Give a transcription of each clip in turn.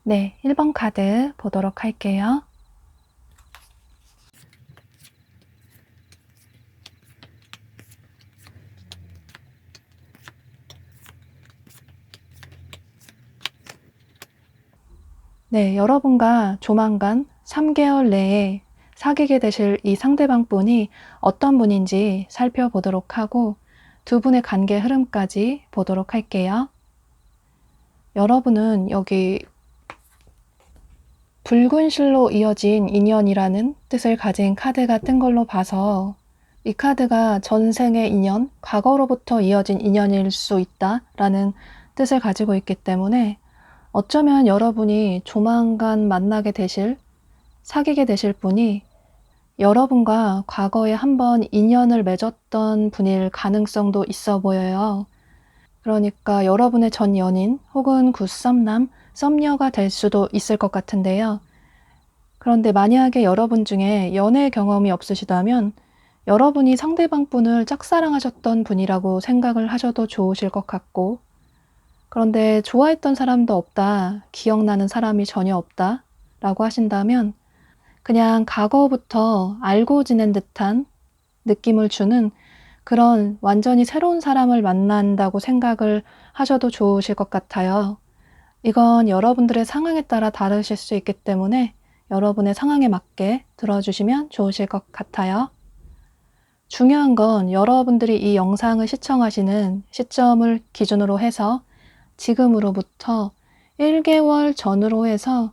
네, 1번 카드 보도록 할게요. 네, 여러분과 조만간 3개월 내에 사귀게 되실 이 상대방 분이 어떤 분인지 살펴보도록 하고 두 분의 관계 흐름까지 보도록 할게요. 여러분은 여기 붉은 실로 이어진 인연이라는 뜻을 가진 카드가 뜬 걸로 봐서 이 카드가 전생의 인연, 과거로부터 이어진 인연일 수 있다라는 뜻을 가지고 있기 때문에 어쩌면 여러분이 조만간 만나게 되실, 사귀게 되실 분이 여러분과 과거에 한번 인연을 맺었던 분일 가능성도 있어 보여요. 그러니까 여러분의 전 연인 혹은 굿썸남, 썸녀가 될 수도 있을 것 같은데요. 그런데 만약에 여러분 중에 연애 경험이 없으시다면 여러분이 상대방 분을 짝사랑하셨던 분이라고 생각을 하셔도 좋으실 것 같고, 그런데 좋아했던 사람도 없다, 기억나는 사람이 전혀 없다 라고 하신다면 그냥 과거부터 알고 지낸 듯한 느낌을 주는 그런 완전히 새로운 사람을 만난다고 생각을 하셔도 좋으실 것 같아요. 이건 여러분들의 상황에 따라 다르실 수 있기 때문에 여러분의 상황에 맞게 들어주시면 좋으실 것 같아요. 중요한 건 여러분들이 이 영상을 시청하시는 시점을 기준으로 해서 지금으로부터 1개월 전으로 해서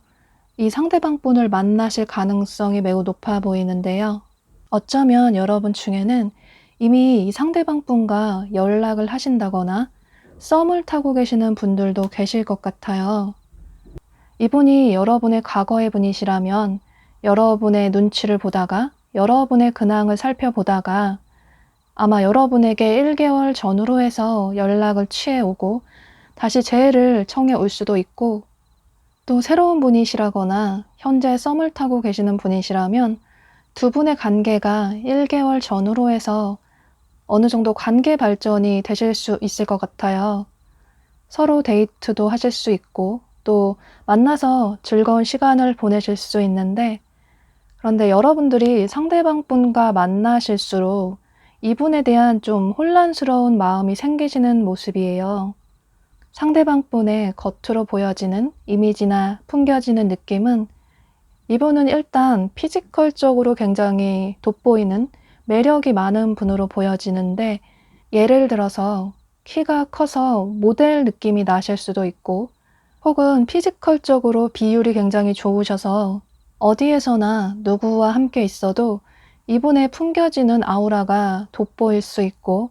이 상대방 분을 만나실 가능성이 매우 높아 보이는데요. 어쩌면 여러분 중에는 이미 이 상대방 분과 연락을 하신다거나 썸을 타고 계시는 분들도 계실 것 같아요. 이분이 여러분의 과거의 분이시라면 여러분의 눈치를 보다가 여러분의 근황을 살펴보다가 아마 여러분에게 1개월 전후로 해서 연락을 취해오고 다시 재회를 청해 올 수도 있고, 또 새로운 분이시라거나 현재 썸을 타고 계시는 분이시라면 두 분의 관계가 1개월 전후로 해서 어느 정도 관계 발전이 되실 수 있을 것 같아요. 서로 데이트도 하실 수 있고 또 만나서 즐거운 시간을 보내실 수 있는데, 그런데 여러분들이 상대방 분과 만나실수록 이분에 대한 좀 혼란스러운 마음이 생기시는 모습이에요. 상대방 분의 겉으로 보여지는 이미지나 풍겨지는 느낌은 이분은 일단 피지컬적으로 굉장히 돋보이는 매력이 많은 분으로 보여지는데, 예를 들어서 키가 커서 모델 느낌이 나실 수도 있고, 혹은 피지컬적으로 비율이 굉장히 좋으셔서 어디에서나 누구와 함께 있어도 이분의 풍겨지는 아우라가 돋보일 수 있고,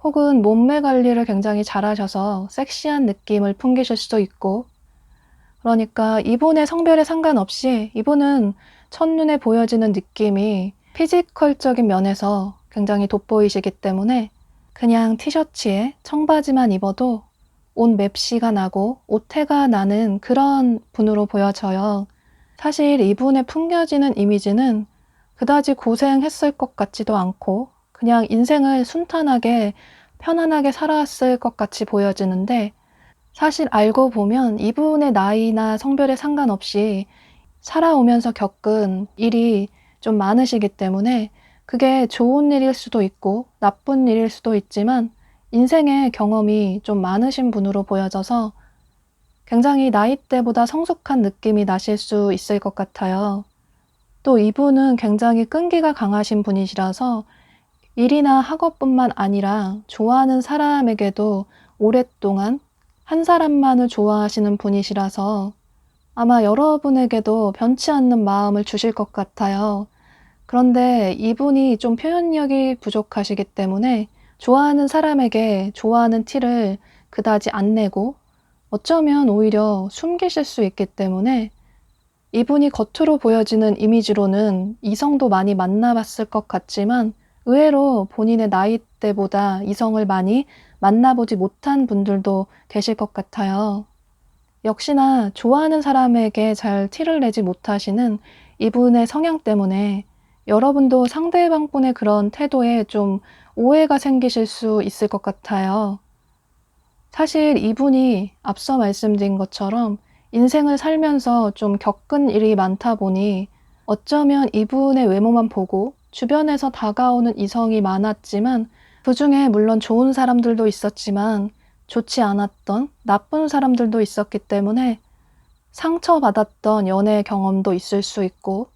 혹은 몸매 관리를 굉장히 잘하셔서 섹시한 느낌을 풍기실 수도 있고, 그러니까 이분의 성별에 상관없이 이분은 첫눈에 보여지는 느낌이 피지컬적인 면에서 굉장히 돋보이시기 때문에 그냥 티셔츠에 청바지만 입어도 옷 맵시가 나고 옷태가 나는 그런 분으로 보여져요. 사실 이분의 풍겨지는 이미지는 그다지 고생했을 것 같지도 않고 그냥 인생을 순탄하게 편안하게 살아왔을 것 같이 보여지는데, 사실 알고 보면 이분의 나이나 성별에 상관없이 살아오면서 겪은 일이 좀 많으시기 때문에 그게 좋은 일일 수도 있고 나쁜 일일 수도 있지만 인생의 경험이 좀 많으신 분으로 보여져서 굉장히 나이대보다 성숙한 느낌이 나실 수 있을 것 같아요. 또 이분은 굉장히 끈기가 강하신 분이시라서 일이나 학업뿐만 아니라 좋아하는 사람에게도 오랫동안 한 사람만을 좋아하시는 분이시라서 아마 여러분에게도 변치 않는 마음을 주실 것 같아요. 그런데 이분이 좀 표현력이 부족하시기 때문에 좋아하는 사람에게 좋아하는 티를 그다지 안 내고 어쩌면 오히려 숨기실 수 있기 때문에 이분이 겉으로 보여지는 이미지로는 이성도 많이 만나봤을 것 같지만 의외로 본인의 나이대보다 이성을 많이 만나보지 못한 분들도 계실 것 같아요. 역시나 좋아하는 사람에게 잘 티를 내지 못하시는 이분의 성향 때문에 여러분도 상대방분의 그런 태도에 좀 오해가 생기실 수 있을 것 같아요. 사실 이분이 앞서 말씀드린 것처럼 인생을 살면서 좀 겪은 일이 많다 보니 어쩌면 이분의 외모만 보고 주변에서 다가오는 이성이 많았지만 그중에 물론 좋은 사람들도 있었지만 좋지 않았던 나쁜 사람들도 있었기 때문에 상처받았던 연애 경험도 있을 수 있고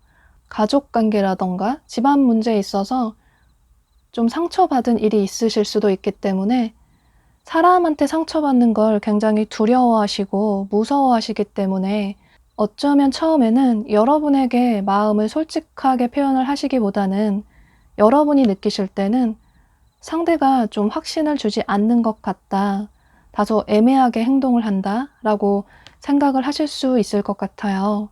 가족 관계라던가 집안 문제에 있어서 좀 상처받은 일이 있으실 수도 있기 때문에 사람한테 상처받는 걸 굉장히 두려워하시고 무서워하시기 때문에 어쩌면 처음에는 여러분에게 마음을 솔직하게 표현을 하시기보다는 여러분이 느끼실 때는 상대가 좀 확신을 주지 않는 것 같다, 다소 애매하게 행동을 한다 라고 생각을 하실 수 있을 것 같아요.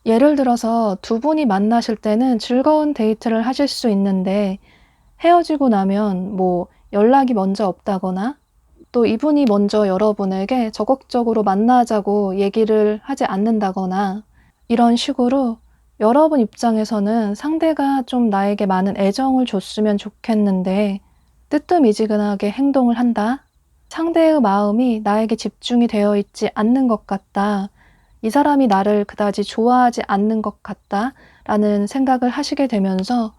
예를 들어서 두 분이 만나실 때는 즐거운 데이트를 하실 수 있는데 헤어지고 나면 뭐 연락이 먼저 없다거나 또 이분이 먼저 여러분에게 적극적으로 만나자고 얘기를 하지 않는다거나 이런 식으로 여러분 입장에서는 상대가 좀 나에게 많은 애정을 줬으면 좋겠는데 뜨뜻미지근하게 행동을 한다. 상대의 마음이 나에게 집중이 되어 있지 않는 것 같다. 이 사람이 나를 그다지 좋아하지 않는 것 같다. 라는 생각을 하시게 되면서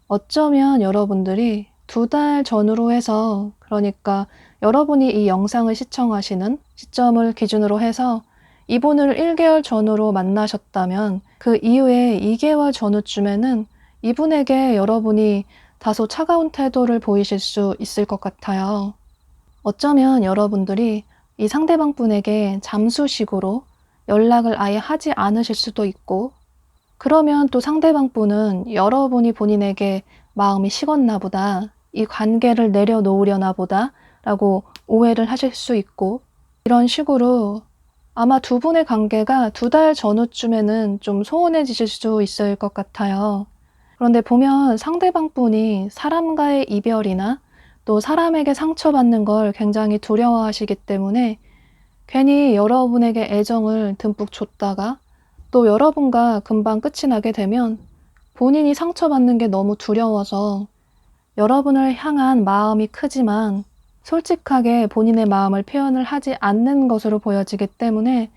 어쩌면 여러분들이 2달 전으로 해서 그러니까 여러분이 이 영상을 시청하시는 시점을 기준으로 해서 이분을 1개월 전으로 만나셨다면 그 이후에 2개월 전후쯤에는 이분에게 여러분이 다소 차가운 태도를 보이실 수 있을 것 같아요. 어쩌면 여러분들이 이 상대방 분에게 잠수식으로 연락을 아예 하지 않으실 수도 있고 그러면 또 상대방 분은 여러분이 본인에게 마음이 식었나 보다, 이 관계를 내려놓으려나 보다 라고 오해를 하실 수 있고 이런 식으로 아마 두 분의 관계가 2달 전후쯤에는 좀 소원해지실 수 있을 것 같아요. 그런데 보면 상대방 분이 사람과의 이별이나 또 사람에게 상처받는 걸 굉장히 두려워하시기 때문에 괜히 여러분에게 애정을 듬뿍 줬다가 또 여러분과 금방 끝이 나게 되면 본인이 상처받는 게 너무 두려워서 여러분을 향한 마음이 크지만 솔직하게 본인의 마음을 표현을 하지 않는 것으로 보여지기 때문에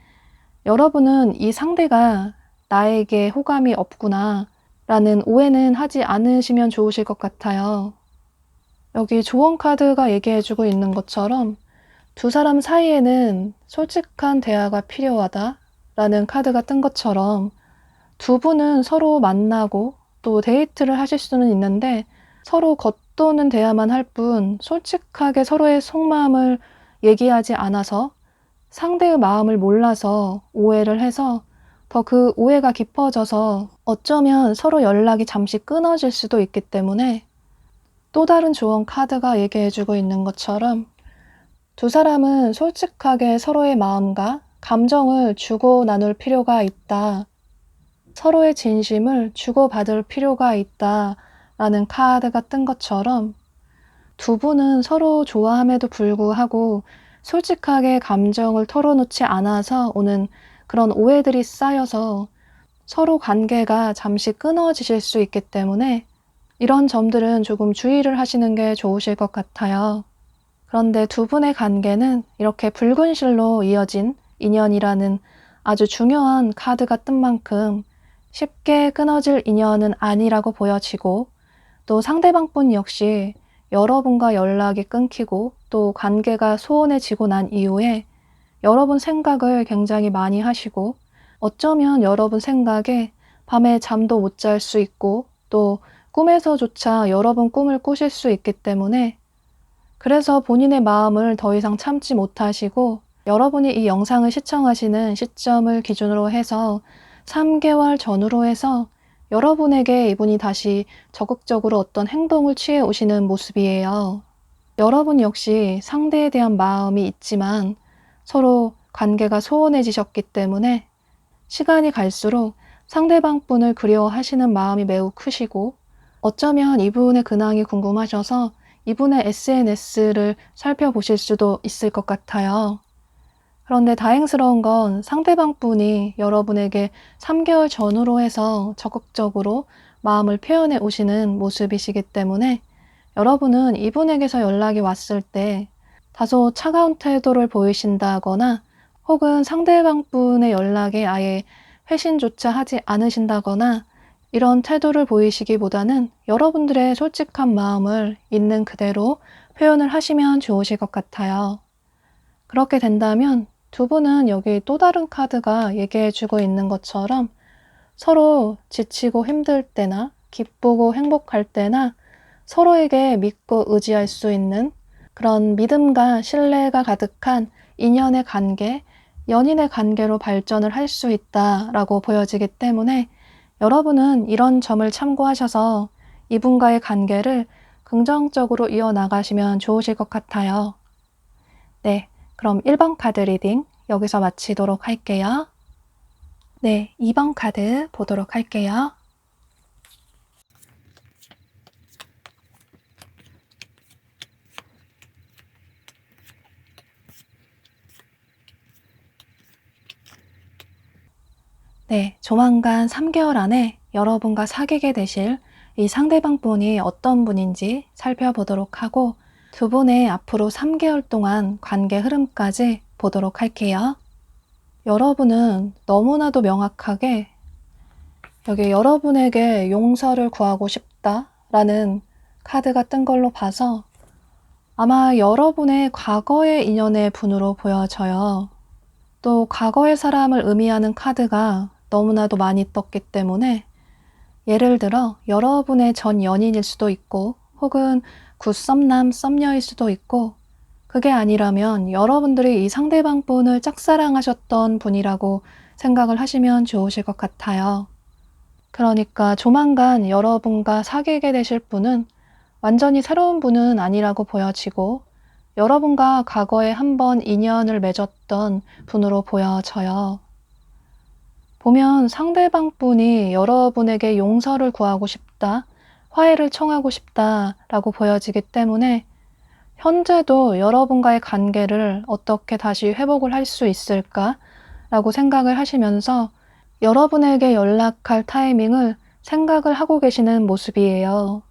여러분은 이 상대가 나에게 호감이 없구나 라는 오해는 하지 않으시면 좋으실 것 같아요. 여기 조언 카드가 얘기해주고 있는 것처럼 두 사람 사이에는 솔직한 대화가 필요하다 라는 카드가 뜬 것처럼 두 분은 서로 만나고 또 데이트를 하실 수는 있는데 서로 겉도는 대화만 할 뿐 솔직하게 서로의 속마음을 얘기하지 않아서 상대의 마음을 몰라서 오해를 해서 더 그 오해가 깊어져서 어쩌면 서로 연락이 잠시 끊어질 수도 있기 때문에 또 다른 조언 카드가 얘기해주고 있는 것처럼 두 사람은 솔직하게 서로의 마음과 감정을 주고 나눌 필요가 있다. 서로의 진심을 주고받을 필요가 있다. 라는 카드가 뜬 것처럼 두 분은 서로 좋아함에도 불구하고 솔직하게 감정을 털어놓지 않아서 오는 그런 오해들이 쌓여서 서로 관계가 잠시 끊어지실 수 있기 때문에 이런 점들은 조금 주의를 하시는 게 좋으실 것 같아요. 그런데 두 분의 관계는 이렇게 붉은 실로 이어진 인연이라는 아주 중요한 카드가 뜬 만큼 쉽게 끊어질 인연은 아니라고 보여지고, 또 상대방분 역시 여러분과 연락이 끊기고 또 관계가 소원해지고 난 이후에 여러분 생각을 굉장히 많이 하시고, 어쩌면 여러분 생각에 밤에 잠도 못 잘 수 있고 또 꿈에서조차 여러분 꿈을 꾸실 수 있기 때문에, 그래서 본인의 마음을 더 이상 참지 못하시고 여러분이 이 영상을 시청하시는 시점을 기준으로 해서 3개월 전후로 해서 여러분에게 이분이 다시 적극적으로 어떤 행동을 취해 오시는 모습이에요. 여러분 역시 상대에 대한 마음이 있지만 서로 관계가 소원해지셨기 때문에 시간이 갈수록 상대방 분을 그리워하시는 마음이 매우 크시고, 어쩌면 이분의 근황이 궁금하셔서 이분의 SNS를 살펴보실 수도 있을 것 같아요. 그런데 다행스러운 건 상대방 분이 여러분에게 3개월 전후로 해서 적극적으로 마음을 표현해 오시는 모습이시기 때문에 여러분은 이분에게서 연락이 왔을 때 다소 차가운 태도를 보이신다거나 혹은 상대방 분의 연락에 아예 회신조차 하지 않으신다거나 이런 태도를 보이시기보다는 여러분들의 솔직한 마음을 있는 그대로 표현을 하시면 좋으실 것 같아요. 그렇게 된다면 두 분은 여기 또 다른 카드가 얘기해주고 있는 것처럼 서로 지치고 힘들 때나 기쁘고 행복할 때나 서로에게 믿고 의지할 수 있는 그런 믿음과 신뢰가 가득한 인연의 관계, 연인의 관계로 발전을 할 수 있다라고 보여지기 때문에 여러분은 이런 점을 참고하셔서 이분과의 관계를 긍정적으로 이어나가시면 좋으실 것 같아요. 네, 그럼 1번 카드 리딩 여기서 마치도록 할게요. 네, 2번 카드 보도록 할게요. 네, 조만간 3개월 안에 여러분과 사귀게 되실 이 상대방 분이 어떤 분인지 살펴보도록 하고 두 분의 앞으로 3개월 동안 관계 흐름까지 보도록 할게요. 여러분은 너무나도 명확하게 여기 여러분에게 용서를 구하고 싶다라는 카드가 뜬 걸로 봐서 아마 여러분의 과거의 인연의 분으로 보여져요. 또 과거의 사람을 의미하는 카드가 너무나도 많이 떴기 때문에 예를 들어 여러분의 전 연인일 수도 있고 혹은 굿썸남 썸녀일 수도 있고, 그게 아니라면 여러분들이 이 상대방 분을 짝사랑하셨던 분이라고 생각을 하시면 좋으실 것 같아요. 그러니까 조만간 여러분과 사귀게 되실 분은 완전히 새로운 분은 아니라고 보여지고 여러분과 과거에 한번 인연을 맺었던 분으로 보여져요. 보면 상대방 분이 여러분에게 용서를 구하고 싶다, 화해를 청하고 싶다라고 보여지기 때문에 현재도 여러분과의 관계를 어떻게 다시 회복을 할 수 있을까라고 생각을 하시면서 여러분에게 연락할 타이밍을 생각을 하고 계시는 모습이에요.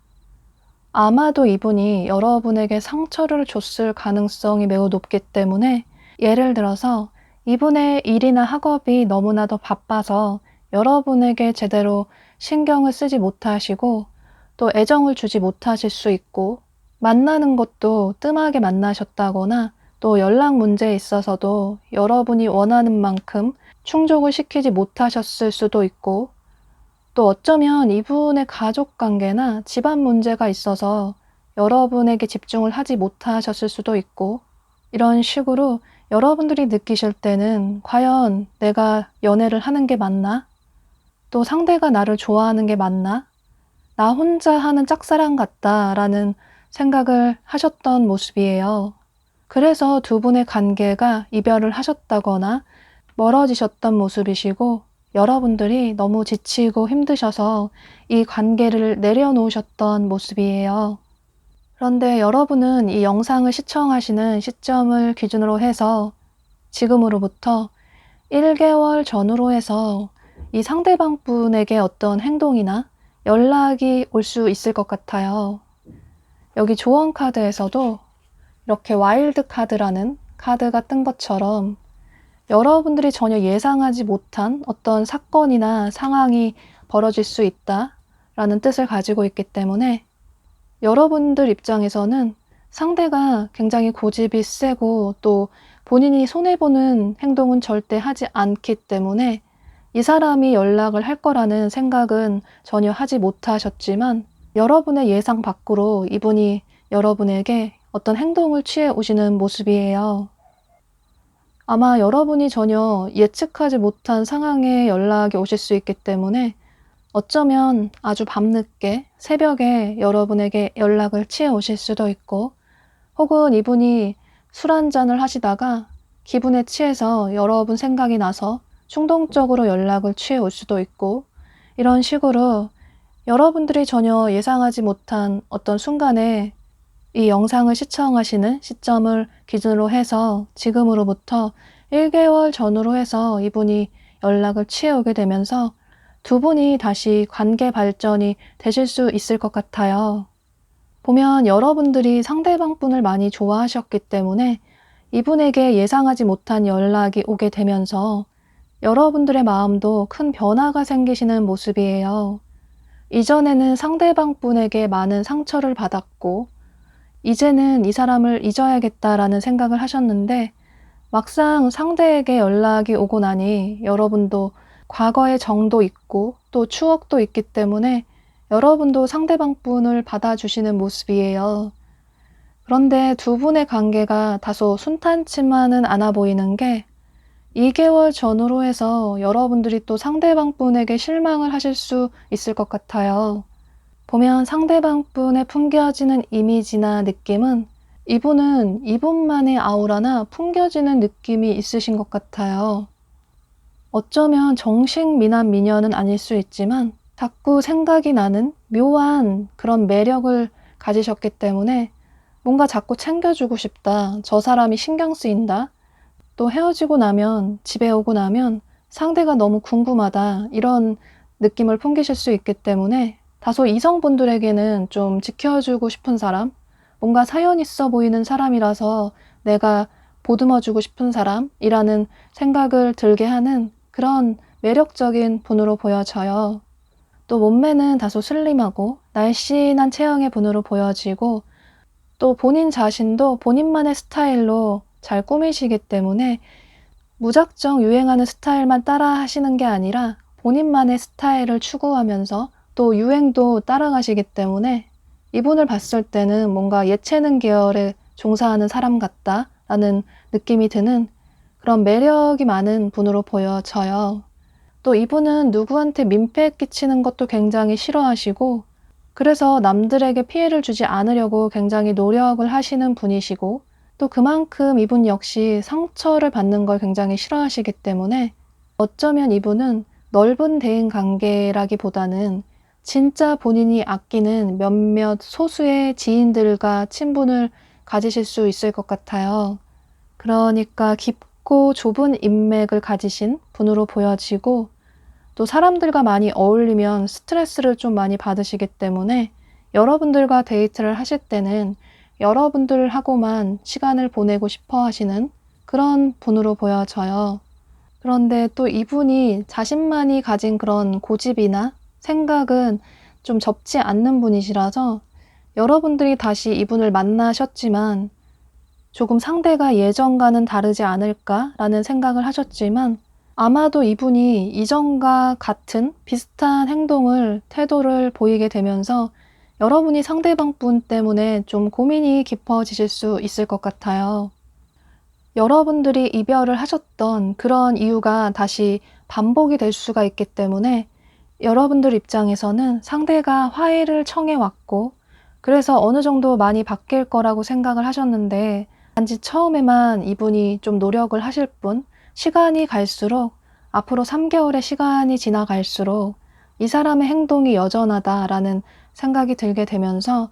아마도 이분이 여러분에게 상처를 줬을 가능성이 매우 높기 때문에 예를 들어서 이분의 일이나 학업이 너무나도 바빠서 여러분에게 제대로 신경을 쓰지 못하시고 또 애정을 주지 못하실 수 있고, 만나는 것도 뜸하게 만나셨다거나 또 연락 문제에 있어서도 여러분이 원하는 만큼 충족을 시키지 못하셨을 수도 있고, 또 어쩌면 이분의 가족 관계나 집안 문제가 있어서 여러분에게 집중을 하지 못하셨을 수도 있고, 이런 식으로 여러분들이 느끼실 때는 과연 내가 연애를 하는 게 맞나? 또 상대가 나를 좋아하는 게 맞나? 나 혼자 하는 짝사랑 같다라는 생각을 하셨던 모습이에요. 그래서 두 분의 관계가 이별을 하셨다거나 멀어지셨던 모습이시고, 여러분들이 너무 지치고 힘드셔서 이 관계를 내려놓으셨던 모습이에요. 그런데 여러분은 이 영상을 시청하시는 시점을 기준으로 해서 지금으로부터 1개월 전후로 해서 이 상대방 분에게 어떤 행동이나 연락이 올 수 있을 것 같아요. 여기 조언 카드에서도 이렇게 와일드 카드라는 카드가 뜬 것처럼 여러분들이 전혀 예상하지 못한 어떤 사건이나 상황이 벌어질 수 있다라는 뜻을 가지고 있기 때문에 여러분들 입장에서는 상대가 굉장히 고집이 세고 또 본인이 손해보는 행동은 절대 하지 않기 때문에 이 사람이 연락을 할 거라는 생각은 전혀 하지 못하셨지만 여러분의 예상 밖으로 이분이 여러분에게 어떤 행동을 취해 오시는 모습이에요. 아마 여러분이 전혀 예측하지 못한 상황에 연락이 오실 수 있기 때문에 어쩌면 아주 밤늦게 새벽에 여러분에게 연락을 취해 오실 수도 있고 혹은 이분이 술 한잔을 하시다가 기분에 취해서 여러분 생각이 나서 충동적으로 연락을 취해 올 수도 있고 이런 식으로 여러분들이 전혀 예상하지 못한 어떤 순간에 이 영상을 시청하시는 시점을 기준으로 해서 지금으로부터 1개월 전으로 해서 이분이 연락을 취해 오게 되면서 두 분이 다시 관계 발전이 되실 수 있을 것 같아요. 보면 여러분들이 상대방 분을 많이 좋아하셨기 때문에 이분에게 예상하지 못한 연락이 오게 되면서 여러분들의 마음도 큰 변화가 생기시는 모습이에요. 이전에는 상대방 분에게 많은 상처를 받았고 이제는 이 사람을 잊어야겠다라는 생각을 하셨는데 막상 상대에게 연락이 오고 나니 여러분도 과거의 정도 있고 또 추억도 있기 때문에 여러분도 상대방 분을 받아주시는 모습이에요. 그런데 두 분의 관계가 다소 순탄치만은 않아 보이는 게 2개월 전으로 해서 여러분들이 또 상대방 분에게 실망을 하실 수 있을 것 같아요. 보면 상대방 분의 풍겨지는 이미지나 느낌은 이분은 이분만의 아우라나 풍겨지는 느낌이 있으신 것 같아요. 어쩌면 정식 미남 미녀는 아닐 수 있지만 자꾸 생각이 나는 묘한 그런 매력을 가지셨기 때문에 뭔가 자꾸 챙겨주고 싶다. 저 사람이 신경 쓰인다. 또 헤어지고 나면 집에 오고 나면 상대가 너무 궁금하다. 이런 느낌을 풍기실 수 있기 때문에 다소 이성분들에게는 좀 지켜주고 싶은 사람, 뭔가 사연 있어 보이는 사람이라서 내가 보듬어주고 싶은 사람이라는 생각을 들게 하는 그런 매력적인 분으로 보여져요. 또 몸매는 다소 슬림하고 날씬한 체형의 분으로 보여지고 또 본인 자신도 본인만의 스타일로 잘 꾸미시기 때문에 무작정 유행하는 스타일만 따라 하시는 게 아니라 본인만의 스타일을 추구하면서 또 유행도 따라가시기 때문에 이분을 봤을 때는 뭔가 예체능 계열에 종사하는 사람 같다라는 느낌이 드는 그런 매력이 많은 분으로 보여져요. 또 이분은 누구한테 민폐 끼치는 것도 굉장히 싫어하시고 그래서 남들에게 피해를 주지 않으려고 굉장히 노력을 하시는 분이시고 또 그만큼 이분 역시 상처를 받는 걸 굉장히 싫어하시기 때문에 어쩌면 이분은 넓은 대인 관계라기보다는 진짜 본인이 아끼는 몇몇 소수의 지인들과 친분을 가지실 수 있을 것 같아요. 그러니까 깊고 좁은 인맥을 가지신 분으로 보여지고 또 사람들과 많이 어울리면 스트레스를 좀 많이 받으시기 때문에 여러분들과 데이트를 하실 때는 여러분들하고만 시간을 보내고 싶어 하시는 그런 분으로 보여져요. 그런데 또 이분이 자신만이 가진 그런 고집이나 생각은 좀 접지 않는 분이시라서 여러분들이 다시 이분을 만나셨지만 조금 상대가 예전과는 다르지 않을까라는 생각을 하셨지만 아마도 이분이 이전과 같은 비슷한 행동을, 태도를 보이게 되면서 여러분이 상대방 분 때문에 좀 고민이 깊어지실 수 있을 것 같아요. 여러분들이 이별을 하셨던 그런 이유가 다시 반복이 될 수가 있기 때문에 여러분들 입장에서는 상대가 화해를 청해 왔고 그래서 어느 정도 많이 바뀔 거라고 생각을 하셨는데 단지 처음에만 이분이 좀 노력을 하실 뿐 시간이 갈수록 앞으로 3개월의 시간이 지나갈수록 이 사람의 행동이 여전하다라는 생각이 들게 되면서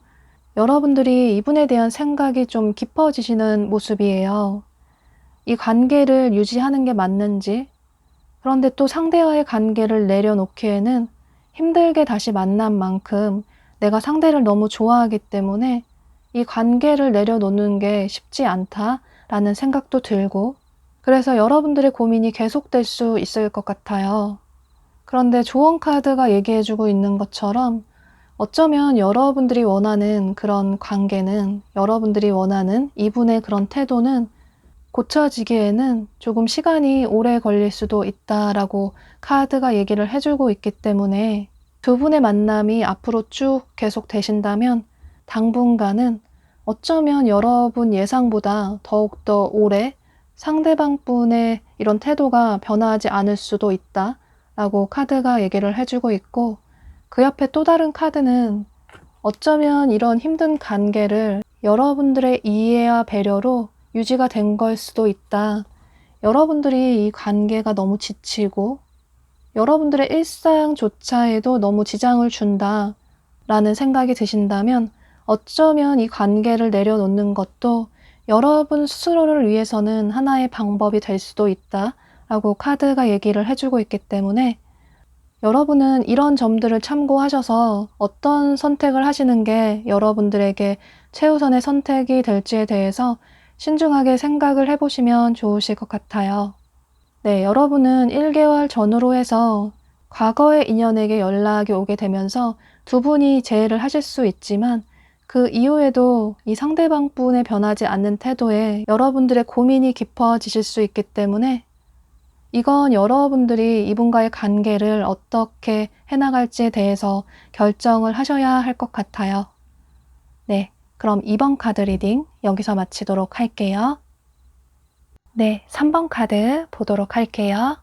여러분들이 이분에 대한 생각이 좀 깊어지시는 모습이에요. 이 관계를 유지하는 게 맞는지, 그런데 또 상대와의 관계를 내려놓기에는 힘들게 다시 만난 만큼 내가 상대를 너무 좋아하기 때문에 이 관계를 내려놓는 게 쉽지 않다라는 생각도 들고, 그래서 여러분들의 고민이 계속될 수 있을 것 같아요. 그런데 조언 카드가 얘기해주고 있는 것처럼 어쩌면 여러분들이 원하는 그런 관계는, 여러분들이 원하는 이분의 그런 태도는 고쳐지기에는 조금 시간이 오래 걸릴 수도 있다라고 카드가 얘기를 해주고 있기 때문에 두 분의 만남이 앞으로 쭉 계속 되신다면 당분간은 어쩌면 여러분 예상보다 더욱더 오래 상대방 분의 이런 태도가 변화하지 않을 수도 있다라고 카드가 얘기를 해주고 있고, 그 옆에 또 다른 카드는 어쩌면 이런 힘든 관계를 여러분들의 이해와 배려로 유지가 된 걸 수도 있다. 여러분들이 이 관계가 너무 지치고 여러분들의 일상조차에도 너무 지장을 준다 라는 생각이 드신다면 어쩌면 이 관계를 내려놓는 것도 여러분 스스로를 위해서는 하나의 방법이 될 수도 있다 라고 카드가 얘기를 해주고 있기 때문에 여러분은 이런 점들을 참고하셔서 어떤 선택을 하시는 게 여러분들에게 최우선의 선택이 될지에 대해서 신중하게 생각을 해보시면 좋으실 것 같아요. 네, 여러분은 1개월 전후로 해서 과거의 인연에게 연락이 오게 되면서 두 분이 재회를 하실 수 있지만 그 이후에도 이 상대방 분의 변하지 않는 태도에 여러분들의 고민이 깊어지실 수 있기 때문에 이건 여러분들이 이분과의 관계를 어떻게 해나갈지에 대해서 결정을 하셔야 할 것 같아요. 네, 그럼 2번 카드 리딩 여기서 마치도록 할게요. 네, 3번 카드 보도록 할게요.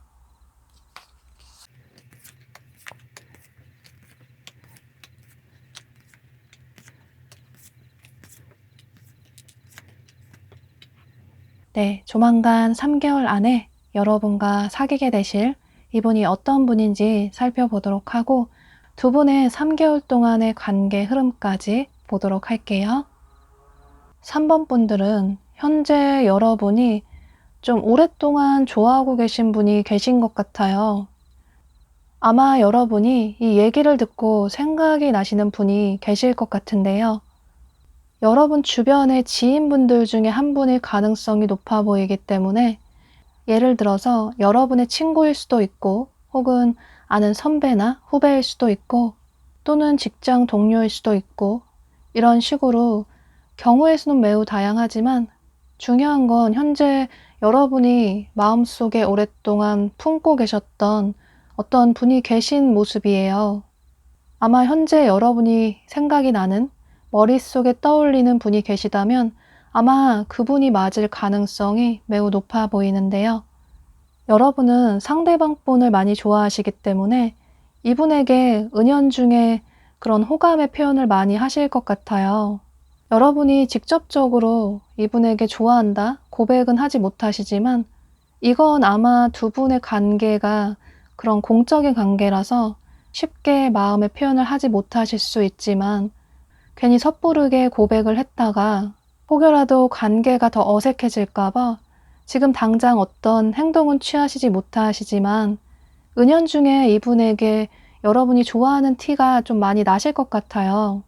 네, 조만간 3개월 안에 여러분과 사귀게 되실 이분이 어떤 분인지 살펴보도록 하고 두 분의 3개월 동안의 관계 흐름까지 보도록 할게요. 3번 분들은 현재 여러분이 좀 오랫동안 좋아하고 계신 분이 계신 것 같아요. 아마 여러분이 이 얘기를 듣고 생각이 나시는 분이 계실 것 같은데요. 여러분 주변의 지인분들 중에 한 분일 가능성이 높아 보이기 때문에 예를 들어서 여러분의 친구일 수도 있고 혹은 아는 선배나 후배일 수도 있고 또는 직장 동료일 수도 있고 이런 식으로 경우의 수는 매우 다양하지만 중요한 건 현재 여러분이 마음속에 오랫동안 품고 계셨던 어떤 분이 계신 모습이에요. 아마 현재 여러분이 생각이 나는 머릿속에 떠올리는 분이 계시다면 아마 그분이 맞을 가능성이 매우 높아 보이는데요. 여러분은 상대방 분을 많이 좋아하시기 때문에 이분에게 은연중에 그런 호감의 표현을 많이 하실 것 같아요. 여러분이 직접적으로 이분에게 좋아한다 고백은 하지 못하시지만 이건 아마 두 분의 관계가 그런 공적인 관계라서 쉽게 마음의 표현을 하지 못하실 수 있지만 괜히 섣부르게 고백을 했다가 혹여라도 관계가 더 어색해질까봐 지금 당장 어떤 행동은 취하시지 못하시지만 은연중에 이분에게 여러분이 좋아하는 티가 좀 많이 나실 것 같아요.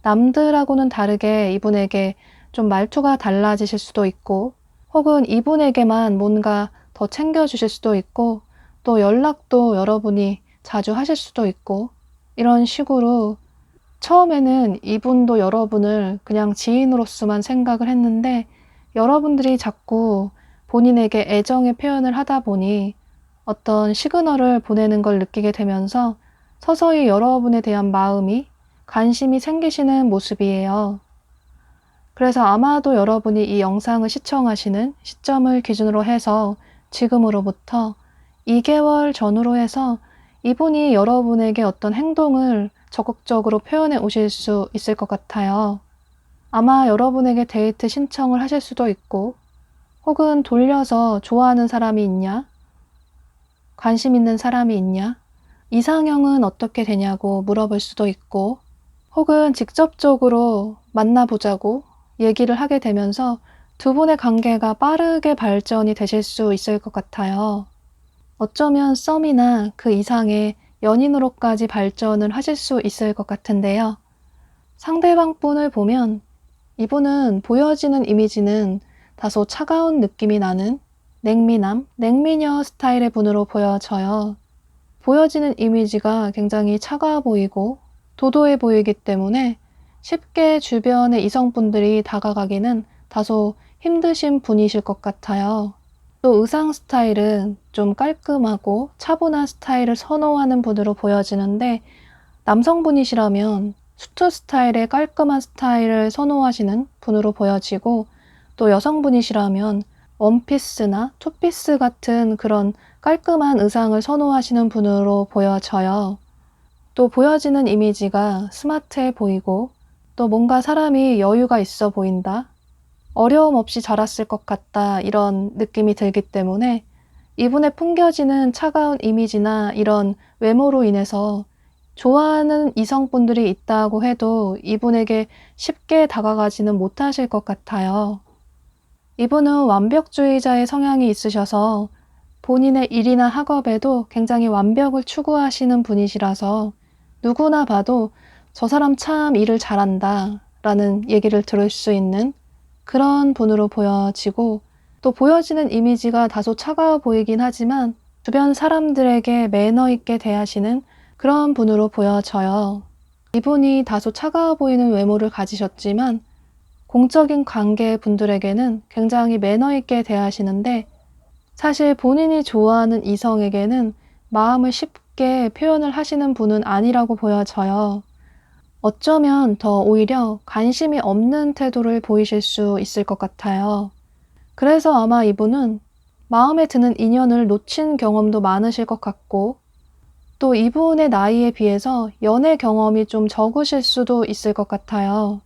남들하고는 다르게 이분에게 좀 말투가 달라지실 수도 있고 혹은 이분에게만 뭔가 더 챙겨주실 수도 있고 또 연락도 여러분이 자주 하실 수도 있고 이런 식으로 처음에는 이분도 여러분을 그냥 지인으로서만 생각을 했는데 여러분들이 자꾸 본인에게 애정의 표현을 하다 보니 어떤 시그널을 보내는 걸 느끼게 되면서 서서히 여러분에 대한 마음이 관심이 생기시는 모습이에요. 그래서 아마도 여러분이 이 영상을 시청하시는 시점을 기준으로 해서 지금으로부터 2개월 전후로 해서 이분이 여러분에게 어떤 행동을 적극적으로 표현해 오실 수 있을 것 같아요. 아마 여러분에게 데이트 신청을 하실 수도 있고 혹은 돌려서 좋아하는 사람이 있냐? 관심 있는 사람이 있냐? 이상형은 어떻게 되냐고 물어볼 수도 있고 혹은 직접적으로 만나보자고 얘기를 하게 되면서 두 분의 관계가 빠르게 발전이 되실 수 있을 것 같아요. 어쩌면 썸이나 그 이상의 연인으로까지 발전을 하실 수 있을 것 같은데요. 상대방 분을 보면 이분은 보여지는 이미지는 다소 차가운 느낌이 나는 냉미남, 냉미녀 스타일의 분으로 보여져요. 보여지는 이미지가 굉장히 차가워 보이고 도도해 보이기 때문에 쉽게 주변의 이성분들이 다가가기는 다소 힘드신 분이실 것 같아요. 또 의상 스타일은 좀 깔끔하고 차분한 스타일을 선호하는 분으로 보여지는데 남성분이시라면 수트 스타일의 깔끔한 스타일을 선호하시는 분으로 보여지고 또 여성분이시라면 원피스나 투피스 같은 그런 깔끔한 의상을 선호하시는 분으로 보여져요. 또 보여지는 이미지가 스마트해 보이고 또 뭔가 사람이 여유가 있어 보인다. 어려움 없이 자랐을 것 같다. 이런 느낌이 들기 때문에 이분의 풍겨지는 차가운 이미지나 이런 외모로 인해서 좋아하는 이성분들이 있다고 해도 이분에게 쉽게 다가가지는 못하실 것 같아요. 이분은 완벽주의자의 성향이 있으셔서 본인의 일이나 학업에도 굉장히 완벽을 추구하시는 분이시라서 누구나 봐도 저 사람 참 일을 잘한다 라는 얘기를 들을 수 있는 그런 분으로 보여지고 또 보여지는 이미지가 다소 차가워 보이긴 하지만 주변 사람들에게 매너 있게 대하시는 그런 분으로 보여져요. 이분이 다소 차가워 보이는 외모를 가지셨지만 공적인 관계 분들에게는 굉장히 매너 있게 대하시는데 사실 본인이 좋아하는 이성에게는 마음을 쉽게 표현을 하시는 분은 아니라고 보여져요. 어쩌면 더 오히려 관심이 없는 태도를 보이실 수 있을 것 같아요. 그래서 아마 이분은 마음에 드는 인연을 놓친 경험도 많으실 것 같고 또 이분의 나이에 비해서 연애 경험이 좀 적으실 수도 있을 것 같아요.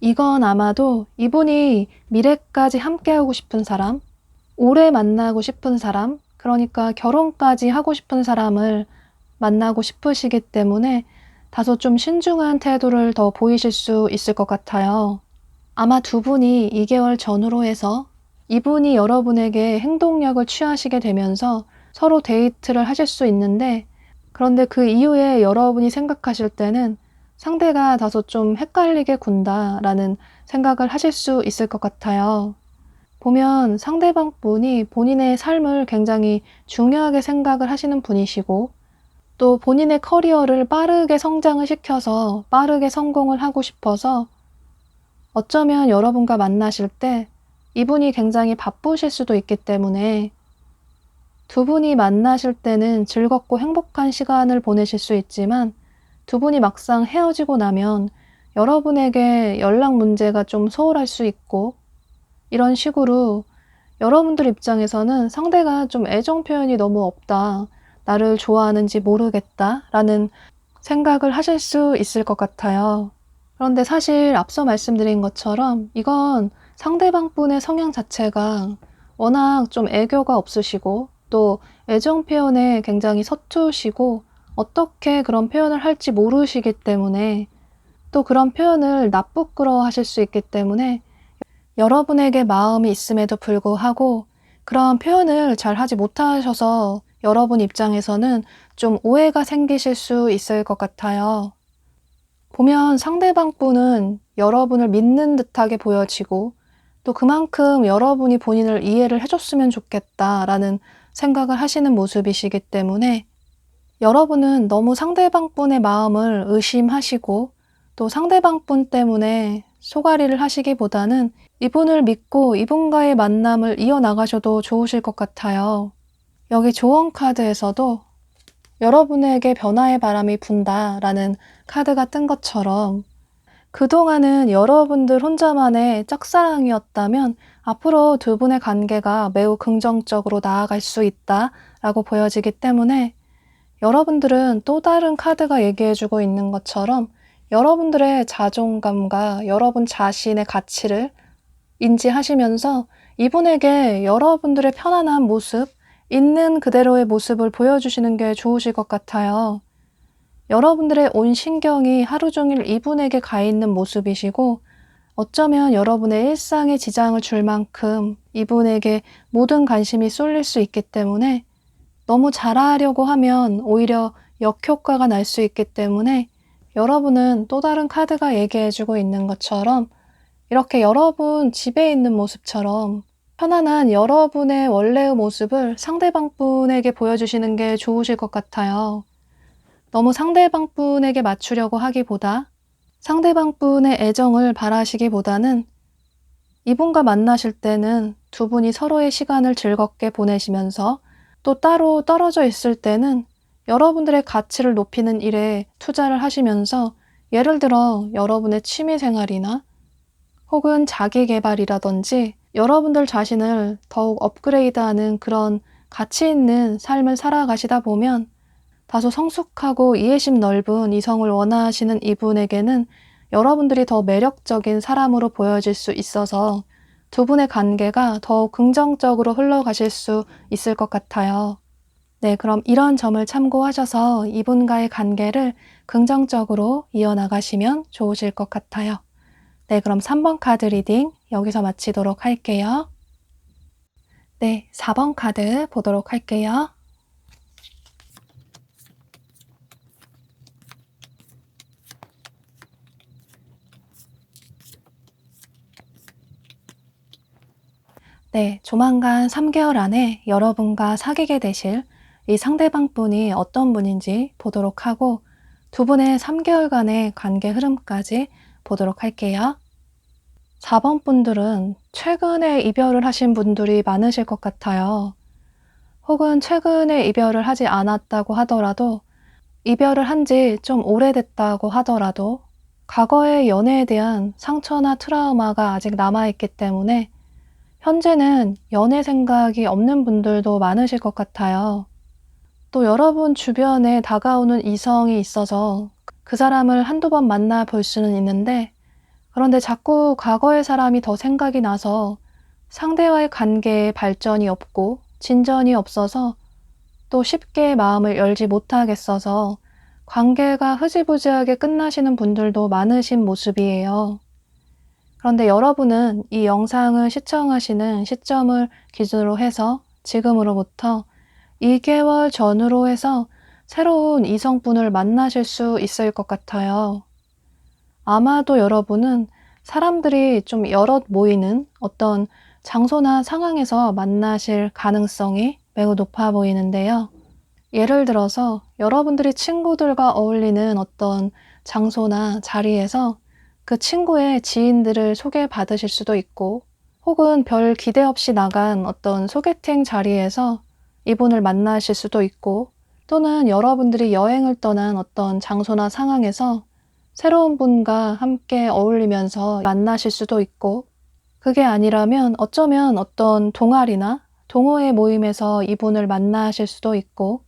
이건 아마도 이분이 미래까지 함께하고 싶은 사람, 오래 만나고 싶은 사람, 그러니까 결혼까지 하고 싶은 사람을 만나고 싶으시기 때문에 다소 좀 신중한 태도를 더 보이실 수 있을 것 같아요. 아마 두 분이 2개월 전후로 해서 이분이 여러분에게 행동력을 취하시게 되면서 서로 데이트를 하실 수 있는데 그런데 그 이후에 여러분이 생각하실 때는 상대가 다소 좀 헷갈리게 군다라는 생각을 하실 수 있을 것 같아요. 보면 상대방 분이 본인의 삶을 굉장히 중요하게 생각을 하시는 분이시고 또 본인의 커리어를 빠르게 성장을 시켜서 빠르게 성공을 하고 싶어서 어쩌면 여러분과 만나실 때 이분이 굉장히 바쁘실 수도 있기 때문에 두 분이 만나실 때는 즐겁고 행복한 시간을 보내실 수 있지만 두 분이 막상 헤어지고 나면 여러분에게 연락 문제가 좀 소홀할 수 있고 이런 식으로 여러분들 입장에서는 상대가 좀 애정 표현이 너무 없다. 나를 좋아하는지 모르겠다. 라는 생각을 하실 수 있을 것 같아요. 그런데 사실 앞서 말씀드린 것처럼 이건 상대방 분의 성향 자체가 워낙 좀 애교가 없으시고 또 애정 표현에 굉장히 서투시고 어떻게 그런 표현을 할지 모르시기 때문에 또 그런 표현을 나쁘끄러워 하실 수 있기 때문에 여러분에게 마음이 있음에도 불구하고 그런 표현을 잘 하지 못하셔서 여러분 입장에서는 좀 오해가 생기실 수 있을 것 같아요. 보면 상대방 분은 여러분을 믿는 듯하게 보여지고 또 그만큼 여러분이 본인을 이해를 해줬으면 좋겠다라는 생각을 하시는 모습이시기 때문에 여러분은 너무 상대방 분의 마음을 의심하시고 또 상대방 분 때문에 소가리를 하시기보다는 이분을 믿고 이분과의 만남을 이어나가셔도 좋으실 것 같아요. 여기 조언 카드에서도 여러분에게 변화의 바람이 분다라는 카드가 뜬 것처럼 그동안은 여러분들 혼자만의 짝사랑이었다면 앞으로 두 분의 관계가 매우 긍정적으로 나아갈 수 있다라고 보여지기 때문에 여러분들은 또 다른 카드가 얘기해주고 있는 것처럼 여러분들의 자존감과 여러분 자신의 가치를 인지하시면서 이분에게 여러분들의 편안한 모습, 있는 그대로의 모습을 보여주시는 게 좋으실 것 같아요. 여러분들의 온 신경이 하루 종일 이분에게 가 있는 모습이시고 어쩌면 여러분의 일상에 지장을 줄 만큼 이분에게 모든 관심이 쏠릴 수 있기 때문에 너무 잘하려고 하면 오히려 역효과가 날 수 있기 때문에 여러분은 또 다른 카드가 얘기해주고 있는 것처럼 이렇게 여러분 집에 있는 모습처럼 편안한 여러분의 원래의 모습을 상대방 분에게 보여주시는 게 좋으실 것 같아요. 너무 상대방 분에게 맞추려고 하기보다 상대방 분의 애정을 바라시기보다는 이분과 만나실 때는 두 분이 서로의 시간을 즐겁게 보내시면서 또 따로 떨어져 있을 때는 여러분들의 가치를 높이는 일에 투자를 하시면서 예를 들어 여러분의 취미 생활이나 혹은 자기 개발이라든지 여러분들 자신을 더욱 업그레이드하는 그런 가치 있는 삶을 살아가시다 보면 다소 성숙하고 이해심 넓은 이성을 원하시는 이분에게는 여러분들이 더 매력적인 사람으로 보여질 수 있어서 두 분의 관계가 더욱 긍정적으로 흘러가실 수 있을 것 같아요. 네, 그럼 이런 점을 참고하셔서 이분과의 관계를 긍정적으로 이어나가시면 좋으실 것 같아요. 네, 그럼 3번 카드 리딩 여기서 마치도록 할게요. 네, 4번 카드 보도록 할게요. 네, 조만간 3개월 안에 여러분과 사귀게 되실 이 상대방 분이 어떤 분인지 보도록 하고 두 분의 3개월간의 관계 흐름까지 보도록 할게요. 4번 분들은 최근에 이별을 하신 분들이 많으실 것 같아요. 혹은 최근에 이별을 하지 않았다고 하더라도 이별을 한 지 좀 오래됐다고 하더라도 과거의 연애에 대한 상처나 트라우마가 아직 남아있기 때문에 현재는 연애 생각이 없는 분들도 많으실 것 같아요. 또 여러분 주변에 다가오는 이성이 있어서 그 사람을 한두 번 만나볼 수는 있는데 그런데 자꾸 과거의 사람이 더 생각이 나서 상대와의 관계에 발전이 없고 진전이 없어서 또 쉽게 마음을 열지 못하겠어서 관계가 흐지부지하게 끝나시는 분들도 많으신 모습이에요. 그런데 여러분은 이 영상을 시청하시는 시점을 기준으로 해서 지금으로부터 2개월 전으로 해서 새로운 이성분을 만나실 수 있을 것 같아요. 아마도 여러분은 사람들이 좀 여럿 모이는 어떤 장소나 상황에서 만나실 가능성이 매우 높아 보이는데요. 예를 들어서 여러분들이 친구들과 어울리는 어떤 장소나 자리에서 그 친구의 지인들을 소개받으실 수도 있고 혹은 별 기대 없이 나간 어떤 소개팅 자리에서 이분을 만나실 수도 있고 또는 여러분들이 여행을 떠난 어떤 장소나 상황에서 새로운 분과 함께 어울리면서 만나실 수도 있고 그게 아니라면 어쩌면 어떤 동아리나 동호회 모임에서 이분을 만나실 수도 있고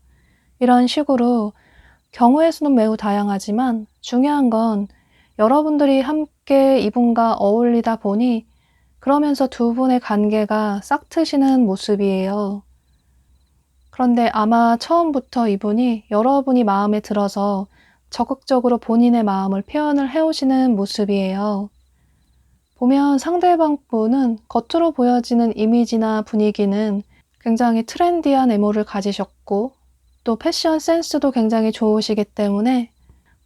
이런 식으로 경우의 수는 매우 다양하지만 중요한 건 여러분들이 함께 이분과 어울리다 보니 그러면서 두 분의 관계가 싹트시는 모습이에요. 그런데 아마 처음부터 이분이 여러분이 마음에 들어서 적극적으로 본인의 마음을 표현을 해오시는 모습이에요. 보면 상대방 분은 겉으로 보여지는 이미지나 분위기는 굉장히 트렌디한 외모를 가지셨고 또 패션 센스도 굉장히 좋으시기 때문에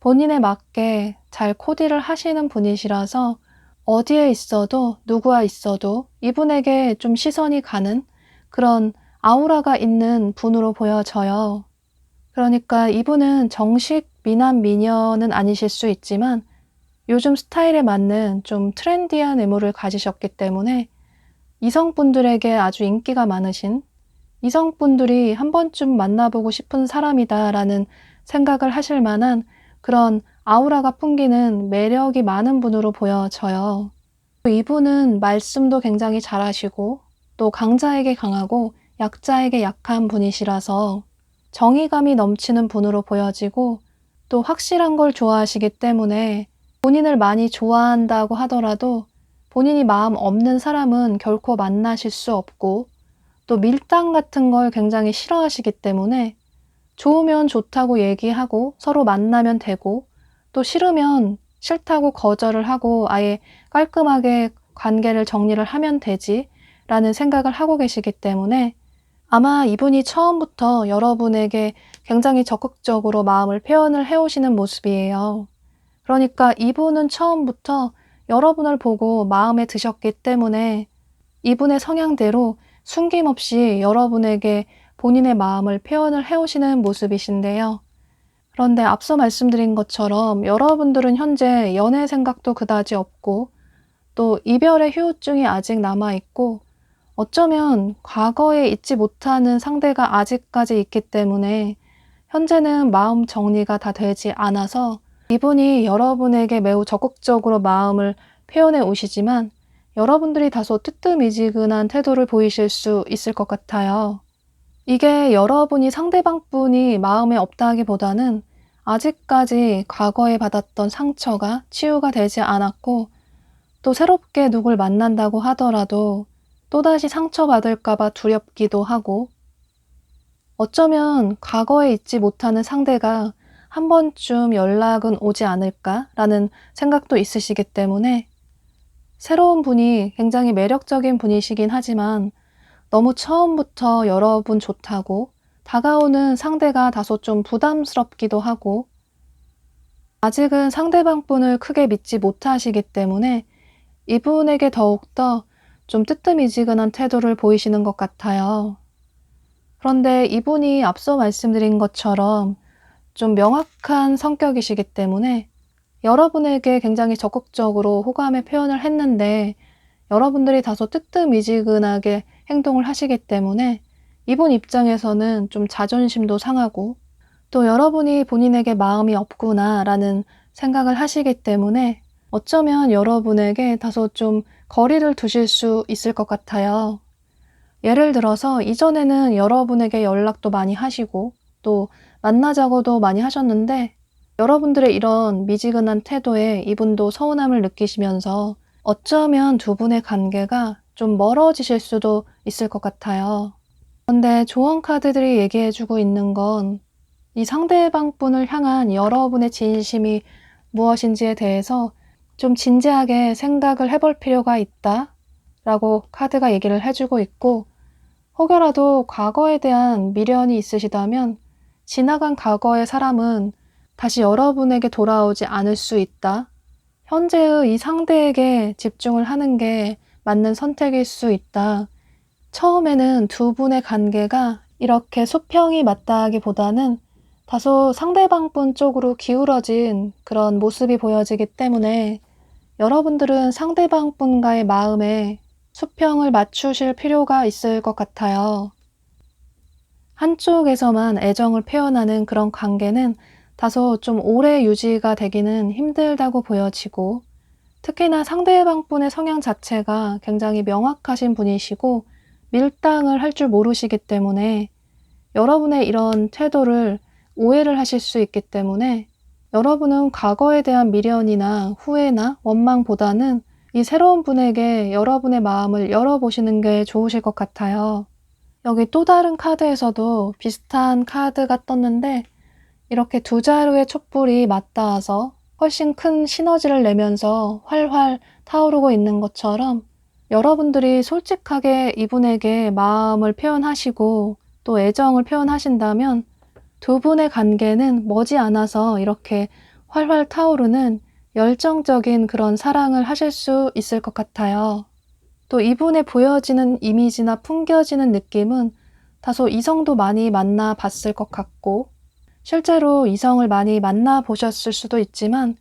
본인에 맞게 잘 코디를 하시는 분이시라서 어디에 있어도 누구와 있어도 이분에게 좀 시선이 가는 그런 아우라가 있는 분으로 보여져요. 그러니까 이분은 정식 미남 미녀는 아니실 수 있지만 요즘 스타일에 맞는 좀 트렌디한 외모를 가지셨기 때문에 이성분들에게 아주 인기가 많으신 이성분들이 한 번쯤 만나보고 싶은 사람이다라는 생각을 하실 만한 그런 아우라가 풍기는 매력이 많은 분으로 보여져요. 이분은 말씀도 굉장히 잘하시고 또 강자에게 강하고 약자에게 약한 분이시라서 정의감이 넘치는 분으로 보여지고 또 확실한 걸 좋아하시기 때문에 본인을 많이 좋아한다고 하더라도 본인이 마음 없는 사람은 결코 만나실 수 없고 또 밀당 같은 걸 굉장히 싫어하시기 때문에 좋으면 좋다고 얘기하고 서로 만나면 되고 또 싫으면 싫다고 거절을 하고 아예 깔끔하게 관계를 정리를 하면 되지 라는 생각을 하고 계시기 때문에 아마 이분이 처음부터 여러분에게 굉장히 적극적으로 마음을 표현을 해오시는 모습이에요. 그러니까 이분은 처음부터 여러분을 보고 마음에 드셨기 때문에 이분의 성향대로 숨김없이 여러분에게 본인의 마음을 표현을 해오시는 모습이신데요. 그런데 앞서 말씀드린 것처럼 여러분들은 현재 연애 생각도 그다지 없고 또 이별의 후유증이 아직 남아있고 어쩌면 과거에 잊지 못하는 상대가 아직까지 있기 때문에 현재는 마음 정리가 다 되지 않아서 이분이 여러분에게 매우 적극적으로 마음을 표현해 오시지만 여러분들이 다소 뜨뜻미지근한 태도를 보이실 수 있을 것 같아요. 이게 여러분이 상대방분이 마음에 없다기보다는 아직까지 과거에 받았던 상처가 치유가 되지 않았고 또 새롭게 누굴 만난다고 하더라도 또다시 상처받을까봐 두렵기도 하고 어쩌면 과거에 잊지 못하는 상대가 한 번쯤 연락은 오지 않을까라는 생각도 있으시기 때문에 새로운 분이 굉장히 매력적인 분이시긴 하지만 너무 처음부터 여러분 좋다고 다가오는 상대가 다소 좀 부담스럽기도 하고 아직은 상대방 분을 크게 믿지 못하시기 때문에 이분에게 더욱더 좀 뜨뜻미지근한 태도를 보이시는 것 같아요. 그런데 이분이 앞서 말씀드린 것처럼 좀 명확한 성격이시기 때문에 여러분에게 굉장히 적극적으로 호감의 표현을 했는데 여러분들이 다소 뜨뜻미지근하게 행동을 하시기 때문에 이분 입장에서는 좀 자존심도 상하고 또 여러분이 본인에게 마음이 없구나 라는 생각을 하시기 때문에 어쩌면 여러분에게 다소 좀 거리를 두실 수 있을 것 같아요. 예를 들어서 이전에는 여러분에게 연락도 많이 하시고 또 만나자고도 많이 하셨는데 여러분들의 이런 미지근한 태도에 이분도 서운함을 느끼시면서 어쩌면 두 분의 관계가 좀 멀어지실 수도 있을 것 같아요. 그런데 조언 카드들이 얘기해주고 있는 건 이 상대방 분을 향한 여러분의 진심이 무엇인지에 대해서 좀 진지하게 생각을 해볼 필요가 있다 라고 카드가 얘기를 해주고 있고 혹여라도 과거에 대한 미련이 있으시다면 지나간 과거의 사람은 다시 여러분에게 돌아오지 않을 수 있다. 현재의 이 상대에게 집중을 하는 게 맞는 선택일 수 있다. 처음에는 두 분의 관계가 이렇게 수평이 맞다기보다는 다소 상대방 분 쪽으로 기울어진 그런 모습이 보여지기 때문에 여러분들은 상대방 분과의 마음에 수평을 맞추실 필요가 있을 것 같아요. 한쪽에서만 애정을 표현하는 그런 관계는 다소 좀 오래 유지가 되기는 힘들다고 보여지고 특히나 상대방 분의 성향 자체가 굉장히 명확하신 분이시고 밀당을 할 줄 모르시기 때문에 여러분의 이런 태도를 오해를 하실 수 있기 때문에 여러분은 과거에 대한 미련이나 후회나 원망보다는 이 새로운 분에게 여러분의 마음을 열어보시는 게 좋으실 것 같아요. 여기 또 다른 카드에서도 비슷한 카드가 떴는데 이렇게 두 자루의 촛불이 맞닿아서 훨씬 큰 시너지를 내면서 활활 타오르고 있는 것처럼 여러분들이 솔직하게 이분에게 마음을 표현하시고 또 애정을 표현하신다면 두 분의 관계는 머지않아서 이렇게 활활 타오르는 열정적인 그런 사랑을 하실 수 있을 것 같아요. 또 이분의 보여지는 이미지나 풍겨지는 느낌은 다소 이성도 많이 만나봤을 것 같고 실제로 이성을 많이 만나보셨을 수도 있지만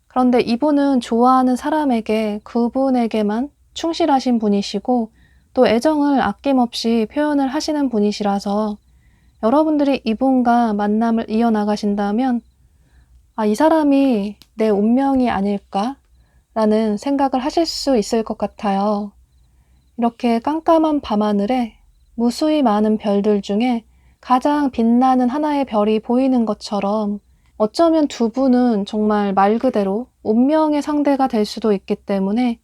그런데 이분은 좋아하는 사람에게 그분에게만 충실하신 분이시고 또 애정을 아낌없이 표현을 하시는 분이시라서 여러분들이 이분과 만남을 이어나가신다면 이 사람이 내 운명이 아닐까? 라는 생각을 하실 수 있을 것 같아요. 이렇게 깜깜한 밤하늘에 무수히 많은 별들 중에 가장 빛나는 하나의 별이 보이는 것처럼 어쩌면 두 분은 정말 말 그대로 운명의 상대가 될 수도 있기 때문에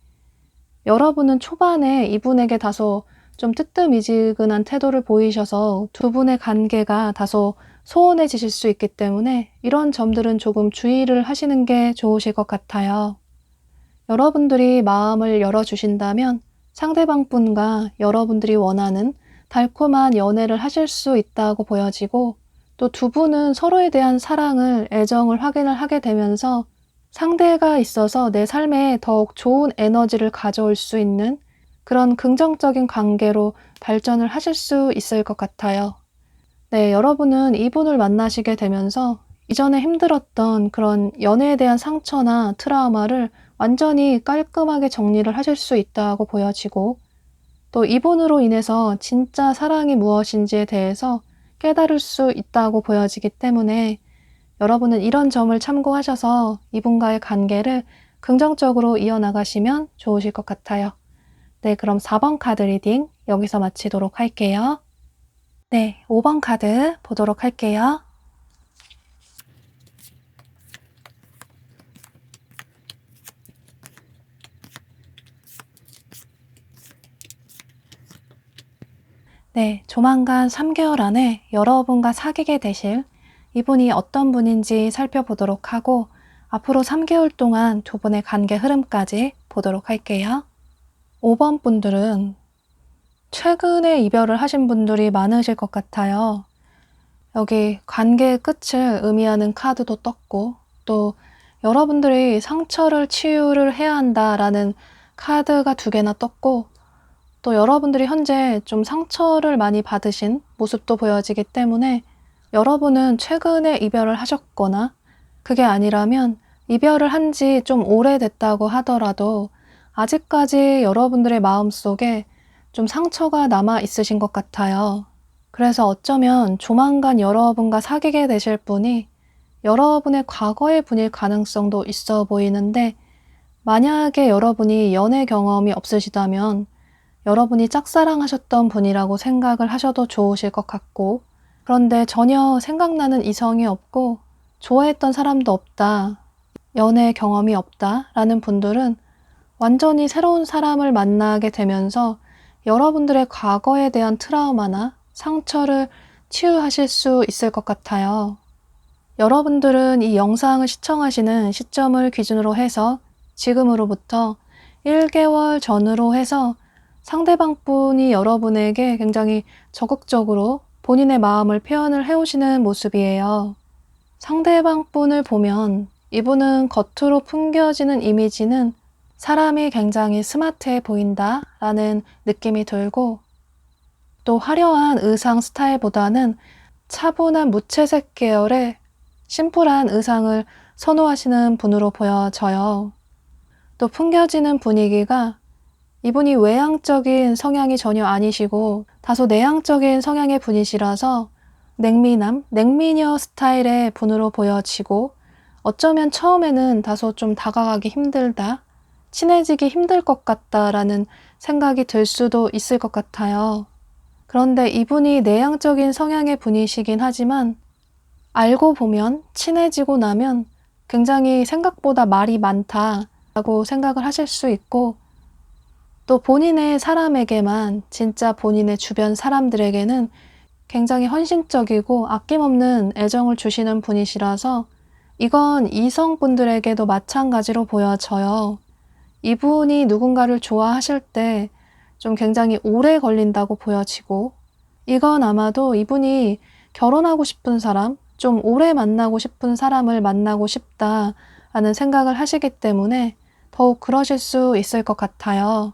여러분은 초반에 이분에게 다소 좀 뜨뜻미지근한 태도를 보이셔서 두 분의 관계가 다소 소원해지실 수 있기 때문에 이런 점들은 조금 주의를 하시는 게 좋으실 것 같아요. 여러분들이 마음을 열어주신다면 상대방 분과 여러분들이 원하는 달콤한 연애를 하실 수 있다고 보여지고 또 두 분은 서로에 대한 사랑을, 애정을 확인을 하게 되면서 상대가 있어서 내 삶에 더욱 좋은 에너지를 가져올 수 있는 그런 긍정적인 관계로 발전을 하실 수 있을 것 같아요. 네, 여러분은 이분을 만나시게 되면서 이전에 힘들었던 그런 연애에 대한 상처나 트라우마를 완전히 깔끔하게 정리를 하실 수 있다고 보여지고, 또 이분으로 인해서 진짜 사랑이 무엇인지에 대해서 깨달을 수 있다고 보여지기 때문에 여러분은 이런 점을 참고하셔서 이분과의 관계를 긍정적으로 이어나가시면 좋으실 것 같아요. 네, 그럼 4번 카드 리딩 여기서 마치도록 할게요. 네, 5번 카드 보도록 할게요. 네, 조만간 3개월 안에 여러분과 사귀게 되실 이분이 어떤 분인지 살펴보도록 하고 앞으로 3개월 동안 두 분의 관계 흐름까지 보도록 할게요. 5번 분들은 최근에 이별을 하신 분들이 많으실 것 같아요. 여기 관계의 끝을 의미하는 카드도 떴고, 또 여러분들이 상처를 치유를 해야 한다라는 카드가 2개나 떴고, 또 여러분들이 현재 좀 상처를 많이 받으신 모습도 보여지기 때문에 여러분은 최근에 이별을 하셨거나, 그게 아니라면 이별을 한 지 좀 오래됐다고 하더라도 아직까지 여러분들의 마음속에 좀 상처가 남아 있으신 것 같아요. 그래서 어쩌면 조만간 여러분과 사귀게 되실 분이 여러분의 과거의 분일 가능성도 있어 보이는데, 만약에 여러분이 연애 경험이 없으시다면 여러분이 짝사랑하셨던 분이라고 생각을 하셔도 좋으실 것 같고, 그런데 전혀 생각나는 이성이 없고 좋아했던 사람도 없다, 연애 경험이 없다 라는 분들은 완전히 새로운 사람을 만나게 되면서 여러분들의 과거에 대한 트라우마나 상처를 치유하실 수 있을 것 같아요. 여러분들은 이 영상을 시청하시는 시점을 기준으로 해서 지금으로부터 1개월 전으로 해서 상대방 분이 여러분에게 굉장히 적극적으로 본인의 마음을 표현을 해오시는 모습이에요. 상대방 분을 보면 이분은 겉으로 풍겨지는 이미지는 사람이 굉장히 스마트해 보인다 라는 느낌이 들고, 또 화려한 의상 스타일보다는 차분한 무채색 계열의 심플한 의상을 선호하시는 분으로 보여져요. 또 풍겨지는 분위기가 이분이 외향적인 성향이 전혀 아니시고 다소 내향적인 성향의 분이시라서 냉미남, 냉미녀 스타일의 분으로 보여지고, 어쩌면 처음에는 다소 좀 다가가기 힘들다, 친해지기 힘들 것 같다라는 생각이 들 수도 있을 것 같아요. 그런데 이분이 내향적인 성향의 분이시긴 하지만 알고 보면, 친해지고 나면 굉장히 생각보다 말이 많다라고 생각을 하실 수 있고, 또 본인의 사람에게만, 진짜 본인의 주변 사람들에게는 굉장히 헌신적이고 아낌없는 애정을 주시는 분이시라서 이건 이성분들에게도 마찬가지로 보여져요. 이분이 누군가를 좋아하실 때 좀 굉장히 오래 걸린다고 보여지고, 이건 아마도 이분이 결혼하고 싶은 사람, 좀 오래 만나고 싶은 사람을 만나고 싶다라는 생각을 하시기 때문에 더욱 그러실 수 있을 것 같아요.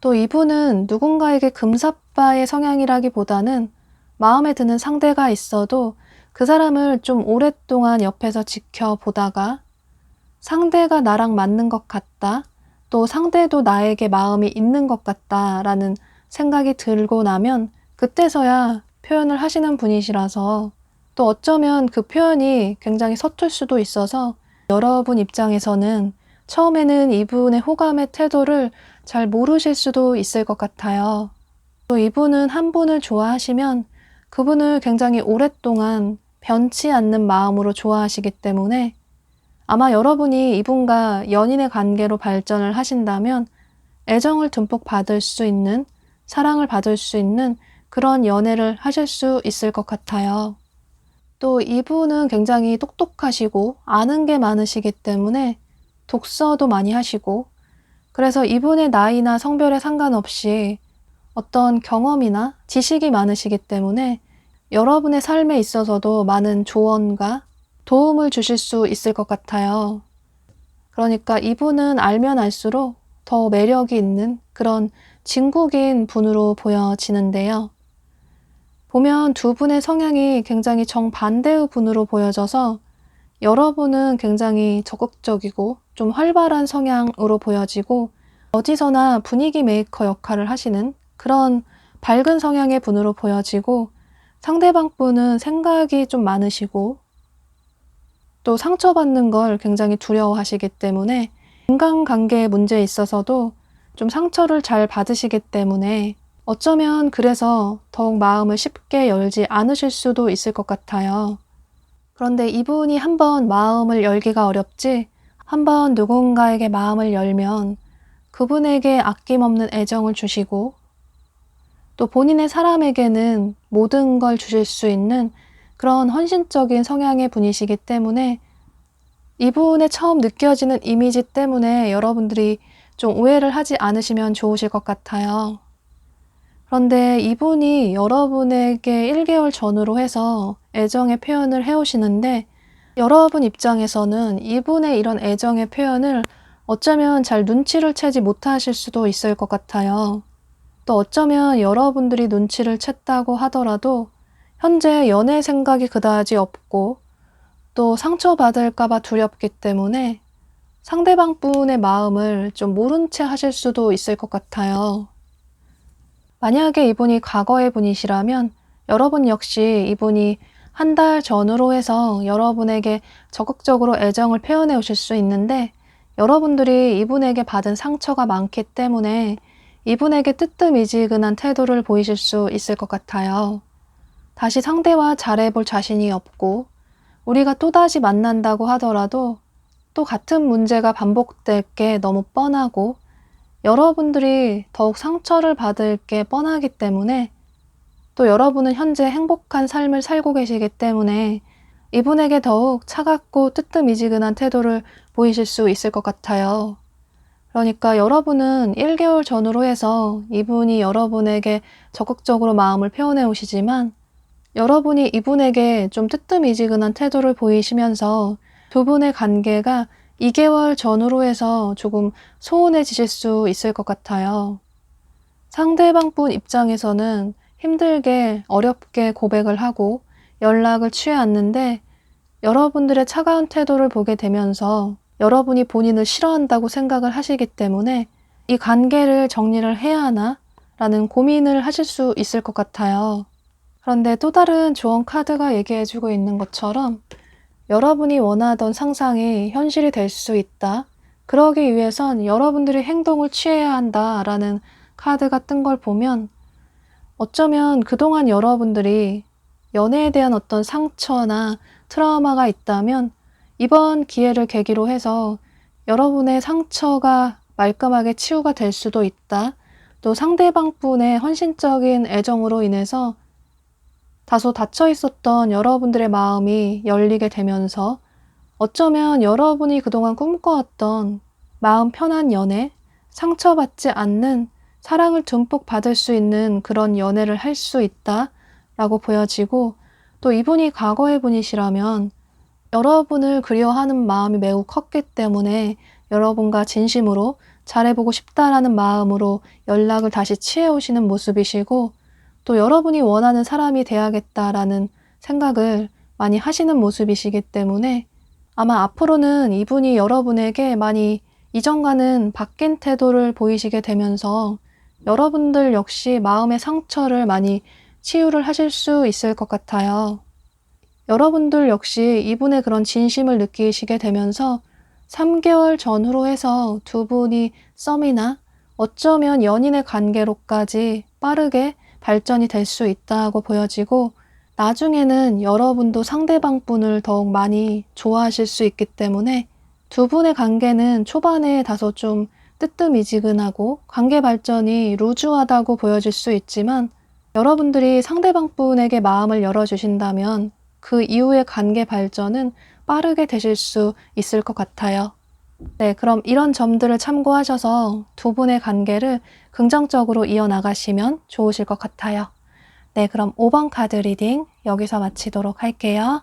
또 이분은 누군가에게 금사빠의 성향이라기보다는 마음에 드는 상대가 있어도 그 사람을 좀 오랫동안 옆에서 지켜보다가 상대가 나랑 맞는 것 같다, 또 상대도 나에게 마음이 있는 것 같다라는 생각이 들고 나면 그때서야 표현을 하시는 분이시라서, 또 어쩌면 그 표현이 굉장히 서툴 수도 있어서 여러분 입장에서는 처음에는 이분의 호감의 태도를 잘 모르실 수도 있을 것 같아요. 또 이분은 한 분을 좋아하시면 그분을 굉장히 오랫동안 변치 않는 마음으로 좋아하시기 때문에 아마 여러분이 이분과 연인의 관계로 발전을 하신다면 애정을 듬뿍 받을 수 있는, 사랑을 받을 수 있는 그런 연애를 하실 수 있을 것 같아요. 또 이분은 굉장히 똑똑하시고 아는 게 많으시기 때문에 독서도 많이 하시고, 그래서 이분의 나이나 성별에 상관없이 어떤 경험이나 지식이 많으시기 때문에 여러분의 삶에 있어서도 많은 조언과 도움을 주실 수 있을 것 같아요. 그러니까 이분은 알면 알수록 더 매력이 있는 그런 진국인 분으로 보여지는데요. 보면 두 분의 성향이 굉장히 정반대의 분으로 보여져서 여러분은 굉장히 적극적이고 좀 활발한 성향으로 보여지고 어디서나 분위기 메이커 역할을 하시는 그런 밝은 성향의 분으로 보여지고 상대방 분은 생각이 좀 많으시고 또 상처받는 걸 굉장히 두려워하시기 때문에 인간관계에 문제에 있어서도 좀 상처를 잘 받으시기 때문에 어쩌면 그래서 더욱 마음을 쉽게 열지 않으실 수도 있을 것 같아요. 그런데 이분이 한번 마음을 열기가 어렵지 한번 누군가에게 마음을 열면 그분에게 아낌없는 애정을 주시고 또 본인의 사람에게는 모든 걸 주실 수 있는 그런 헌신적인 성향의 분이시기 때문에 이분의 처음 느껴지는 이미지 때문에 여러분들이 좀 오해를 하지 않으시면 좋으실 것 같아요. 그런데 이분이 여러분에게 1개월 전후로 해서 애정의 표현을 해오시는데 여러분 입장에서는 이분의 이런 애정의 표현을 어쩌면 잘 눈치를 채지 못하실 수도 있을 것 같아요. 또 어쩌면 여러분들이 눈치를 챘다고 하더라도 현재 연애 생각이 그다지 없고 또 상처받을까봐 두렵기 때문에 상대방 분의 마음을 좀 모른 채 하실 수도 있을 것 같아요. 만약에 이분이 과거의 분이시라면 여러분 역시 이분이 한 달 전후로 해서 여러분에게 적극적으로 애정을 표현해 오실 수 있는데 여러분들이 이분에게 받은 상처가 많기 때문에 이분에게 뜨뜻미지근한 태도를 보이실 수 있을 것 같아요. 다시 상대와 잘해볼 자신이 없고 우리가 또다시 만난다고 하더라도 또 같은 문제가 반복될 게 너무 뻔하고 여러분들이 더욱 상처를 받을 게 뻔하기 때문에 또 여러분은 현재 행복한 삶을 살고 계시기 때문에 이분에게 더욱 차갑고 뜨뜻미지근한 태도를 보이실 수 있을 것 같아요. 그러니까 여러분은 1개월 전후로 해서 이분이 여러분에게 적극적으로 마음을 표현해 오시지만 여러분이 이분에게 좀 뜨뜻미지근한 태도를 보이시면서 두 분의 관계가 2개월 전후로 해서 조금 소원해지실 수 있을 것 같아요. 상대방 분 입장에서는 힘들게 어렵게 고백을 하고 연락을 취해왔는데 여러분들의 차가운 태도를 보게 되면서 여러분이 본인을 싫어한다고 생각을 하시기 때문에 이 관계를 정리를 해야 하나? 라는 고민을 하실 수 있을 것 같아요. 그런데 또 다른 조언 카드가 얘기해주고 있는 것처럼 여러분이 원하던 상상이 현실이 될 수 있다. 그러기 위해선 여러분들이 행동을 취해야 한다라는 카드가 뜬 걸 보면 어쩌면 그동안 여러분들이 연애에 대한 어떤 상처나 트라우마가 있다면 이번 기회를 계기로 해서 여러분의 상처가 말끔하게 치유가 될 수도 있다. 또 상대방 분의 헌신적인 애정으로 인해서 다소 닫혀 있었던 여러분들의 마음이 열리게 되면서 어쩌면 여러분이 그동안 꿈꿔왔던 마음 편한 연애, 상처받지 않는 사랑을 듬뿍 받을 수 있는 그런 연애를 할 수 있다라고 보여지고 또 이분이 과거의 분이시라면 여러분을 그리워하는 마음이 매우 컸기 때문에 여러분과 진심으로 잘해보고 싶다라는 마음으로 연락을 다시 취해오시는 모습이시고 또 여러분이 원하는 사람이 돼야겠다라는 생각을 많이 하시는 모습이시기 때문에 아마 앞으로는 이분이 여러분에게 많이 이전과는 바뀐 태도를 보이시게 되면서 여러분들 역시 마음의 상처를 많이 치유를 하실 수 있을 것 같아요. 여러분들 역시 이분의 그런 진심을 느끼시게 되면서 3개월 전후로 해서 두 분이 썸이나 어쩌면 연인의 관계로까지 빠르게 발전이 될 수 있다고 보여지고 나중에는 여러분도 상대방 분을 더욱 많이 좋아하실 수 있기 때문에 두 분의 관계는 초반에 다소 좀 뜨뜻미지근하고 관계 발전이 루즈하다고 보여질 수 있지만 여러분들이 상대방 분에게 마음을 열어주신다면 그 이후의 관계 발전은 빠르게 되실 수 있을 것 같아요. 네, 그럼 이런 점들을 참고하셔서 두 분의 관계를 긍정적으로 이어나가시면 좋으실 것 같아요. 네, 그럼 5번 카드 리딩 여기서 마치도록 할게요.